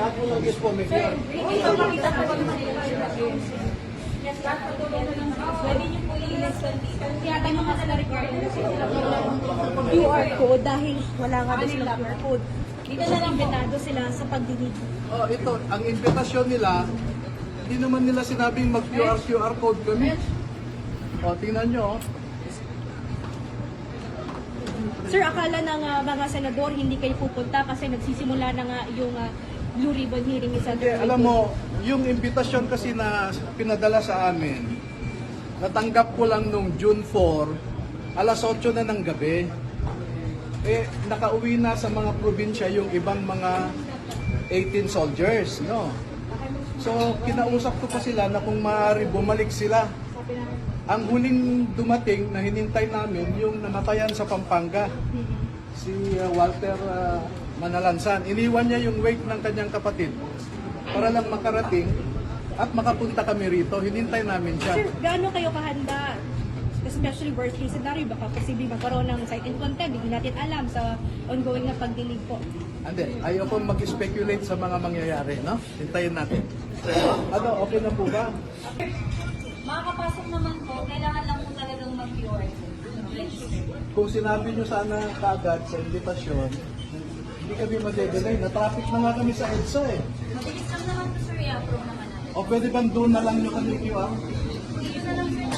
Lahat po ng guest po may QR. Pwede niyo po i-listen dito. Kaya tanong nga sila recording kasi sila po QR code dahil wala nga ba silang QR code. Dito na lang imbitado sila sa pagdinig. Oh, ito, ang invitasyon nila, hindi naman nila sinabing mag-QR code kami. O, tingnan nyo. Sir, akala ng mga senador hindi kayo pupunta kasi nagsisimula na nga yung Blue Ribbon hearing ni Senator. Alam mo, yung invitation kasi na pinadala sa amin, natanggap ko lang nung June 4, alas 8 na ng gabi. Eh, nakauwi na sa mga probinsya yung ibang mga 18 soldiers, no? So, kinausap ko pa sila na kung maaari bumalik sila. Ang huling dumating na hinintay namin, yung namatayan sa Pampanga, si Walter Manalansan. Iniwan niya yung wake ng kanyang kapatid para lang makarating at makapunta kami rito. Hinintay namin siya. Sir, gaano kayo kahanda? Especially worst case scenario, baka posibleng magkaroon ng site in contempt. Hindi natin alam sa ongoing na pagdinig po. Hindi, ayoko mag-speculate sa mga mangyayari, no? Hintayin natin. Ano, okay na po ba? Makakapasok naman po, kailangan lang po talagang mag-QR. Kung sinabi nyo sana kaagad sa invitasyon, hindi kami madedelay. Na-traffic na nga kami sa EDSA eh. Mabilis lang naman po sir, i-approve naman natin. O pwede bang doon na lang nyo kami QR? Hindi na lang sir,